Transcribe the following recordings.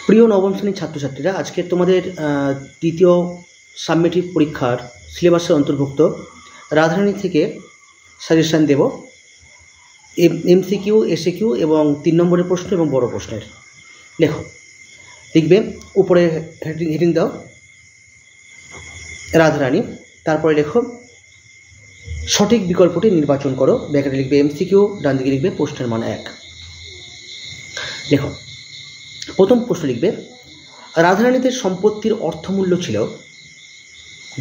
প্রিয় নবম শ্রেণীর ছাত্রছাত্রীরা, আজকে তোমাদের দ্বিতীয় সাবমেটিভ পরীক্ষার সিলেবাসের অন্তর্ভুক্ত রাধারানী থেকে সাজেশন দেব। এমসিকিউ, এসএকিউ এবং 3 নম্বরের প্রশ্ন এবং বড় প্রশ্নের। লেখো, লিখবে উপরে হেডিং দাও রাধারানী, তারপরে লেখো সঠিক বিকল্পটি নির্বাচন করো। ব্র্যাকেটে লিখবে এমসিকিউ, ডান দিকে লিখবে প্রশ্নের মান 1। লেখো, প্রথম প্রশ্ন লিখবে রাধারানীদের সম্পত্তির অর্থমূল্য ছিল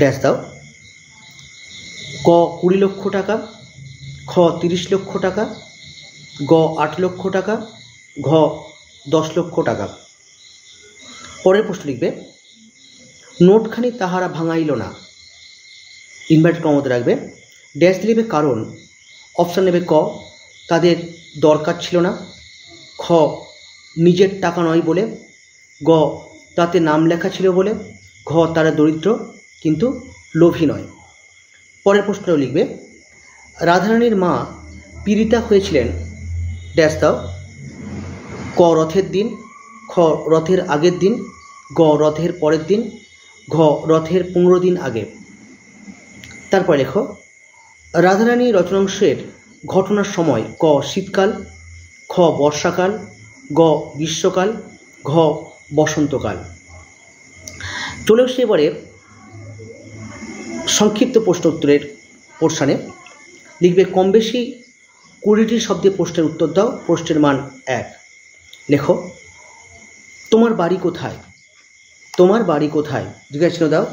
ড্যাশ দাও। ক 20 লক্ষ টাকা, খ 30 লক্ষ টাকা, গ 8 লক্ষ টাকা, ঘ 10 লক্ষ টাকা। পরের প্রশ্ন লিখবে নোটখানি তাহারা ভাঙাইল না, ইনভার্টেড কমার মধ্যে রাখবে, ড্যাশ লিখবে কারণ। অপশান নেবে ক তাদের দরকার ছিল না, খ নিজের টাকা নয় বলে, গ তাতে নাম লেখা ছিল বলে, ঘ তারা দরিদ্র কিন্তু লোভী নয়। পরের প্রশ্নও লিখবে রাধারানীর মা পীড়িতা হয়েছিলেন ড্যাশ দাও। ক রথের দিন, খ রথের আগের দিন, গ রথের পরের দিন, ঘ রথের 15 দিন আগে। তারপরে লেখো রাধারানী রচনাংশের ঘটনার সময় ক শীতকাল, খ বর্ষাকাল, গ গ্রীষ্মকাল, ঘ বসন্তকাল। চলে আসছে এবারে সংক্ষিপ্ত প্রশ্ন উত্তরের পোর্শনে। লিখবে কম বেশি 20টি শব্দে প্রশ্নের উত্তর দাও, প্রশ্নের মান 1। লেখো তোমার বাড়ি কোথায়, তোমার বাড়ি কোথায় জিজ্ঞাসা চিহ্ন দাও,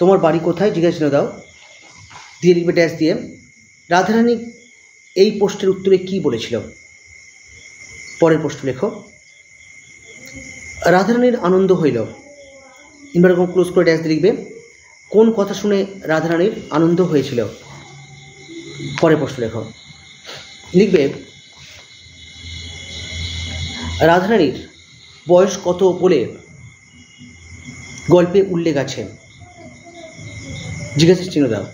তোমার বাড়ি কোথায় জিজ্ঞাসা চিহ্ন দাও দিয়ে লিখবে ড্যাশ দিয়ে রাধারানী এই প্রশ্নের উত্তরে কি বলেছিল। পরের প্রশ্ন লেখো রাধারানীর আনন্দ হইল, ইনভার্টেড ক্লোজ করে ড্যাশ দিয়ে লিখবে কোন কথা শুনে রাধারানীর আনন্দ হয়েছিল। পরের প্রশ্ন লেখো, লিখবে রাধারানীর বয়স কত বলে গল্পে উল্লেখ আছে, জিজ্ঞাসা চিহ্ন দাও।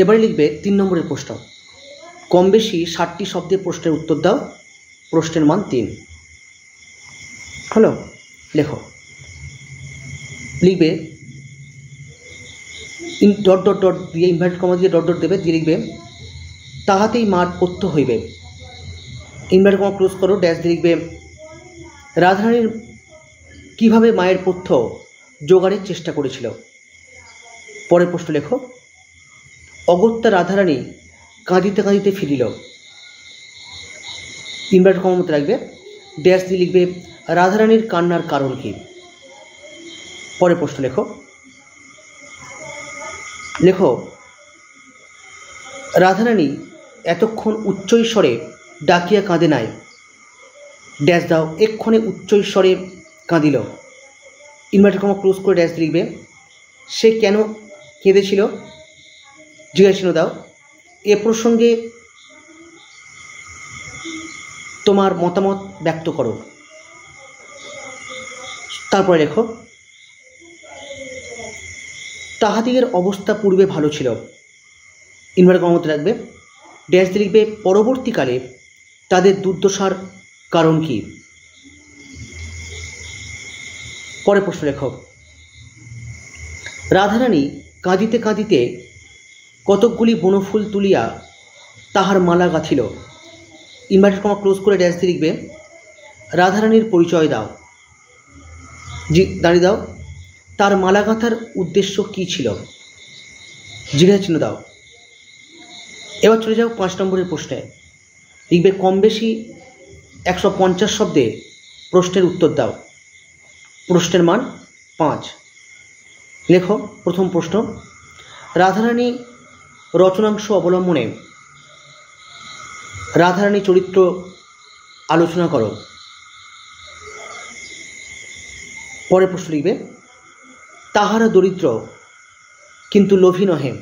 এবারে লিখবে 3 নম্বরের প্রশ্ন, কম বেশি 60টি শব্দে প্রশ্নের উত্তর দাও, প্রশ্নের মান 3। হলো, লেখো লিখবে ডট ডট ডট দিয়ে ইনভার্টেড কমা দিয়ে ডট ডট দেবে, দিয়ে লিখবে তাহাতেই মার পথ্য হইবে, ইনভার্টেড কমা ক্লোজ করো ড্যাশ দিয়ে লিখবে রাধারানীর কিভাবে মায়ের পথ্য জোগাড়ের চেষ্টা করেছিল। পরের প্রশ্ন লেখো অগত্যা রাধারানী কাঁদিতে কাঁদিতে ফিরিল, ইনভার্টেড কমার মধ্যে রাখবে, ড্যাশ দিয়ে লিখবে রাধারানীর কান্নার কারণ কি। পরের প্রশ্ন লেখো লেখো রাধারানী এতক্ষণ উচ্চৈস্বরে ডাকিয়া কাঁদে নাই, ড্যাশ দাও এক্ষণে উচ্চৈস্বরে কাঁদিল, ইনভার্টেড কমা ক্লোজ করে ড্যাশ লিখবে সে কেন কেঁদেছিল, জিজ্ঞাসা চিহ্ন দাও। এ প্রসঙ্গে তোমার মতামত ব্যক্ত করো। তারপরে লেখো তাহাদিগের অবস্থা পূর্বে ভালো ছিল, ইনভার্টেড কমার মধ্যে রাখবে, ড্যাশ দিয়ে লিখবে পরবর্তীকালে তাদের দুর্দশার কারণ কি। পরে প্রশ্ন লেখো রাধারানী কাঁদিতে কাঁদিতে কতকগুলি বনফুল তুলিয়া তাহার মালা গাঁথিল, ইনভার্টেড কমা ক্লোজ করে ড্যাশ দিয়ে লিখবে রাধারানীর পরিচয় দাও, দাঁড়িয়ে দাও তার মালা গাঁথার উদ্দেশ্য কী ছিল, জিজ্ঞাসা চিহ্ন দাও। এবার চলে যাও 5 নম্বরের প্রশ্নে। লিখবে কম বেশি 150 শব্দে প্রশ্নের উত্তর দাও, প্রশ্নের মান 5। লেখো প্রথম প্রশ্ন রাধারানী রচনাংশ অবলম্বনে রাধারানী চরিত্র আলোচনা করো। পরের প্রশ্ন লিখবে তাহারা দরিদ্র কিন্তু লোভী নহে,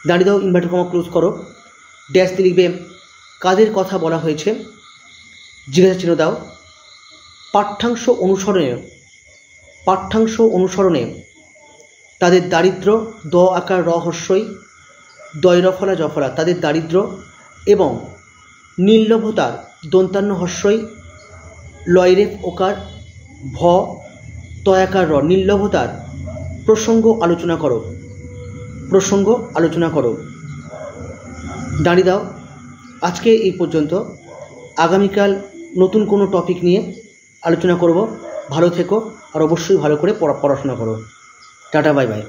দাঁড়িয়ে দাও ইনভার্টেড কমা ক্লোজ করো, ড্যাশ দিয়ে লিখবে কাদের কথা বলা হয়েছে, জিজ্ঞাসা চিহ্ন দাও। পাঠ্যাংশ অনুসরণে তাদের দারিদ্র দ আকার র হস্যই দয় রফলা জফলা, তাদের দারিদ্র এবং নির্লোভতার দন্তান্ন হস্যই লয়রেফ ওকার ভ তয়াকার র নির্লভতার প্রসঙ্গ আলোচনা করো। প্রসঙ্গ আলোচনা করো। দাঁড়িয়ে দাও। আজকে এই পর্যন্ত। আগামীকাল নতুন কোনো টপিক নিয়ে আলোচনা করব। ভালো থেকো আর অবশ্যই ভালো করে পড়াশোনা করো। Tata, bye bye.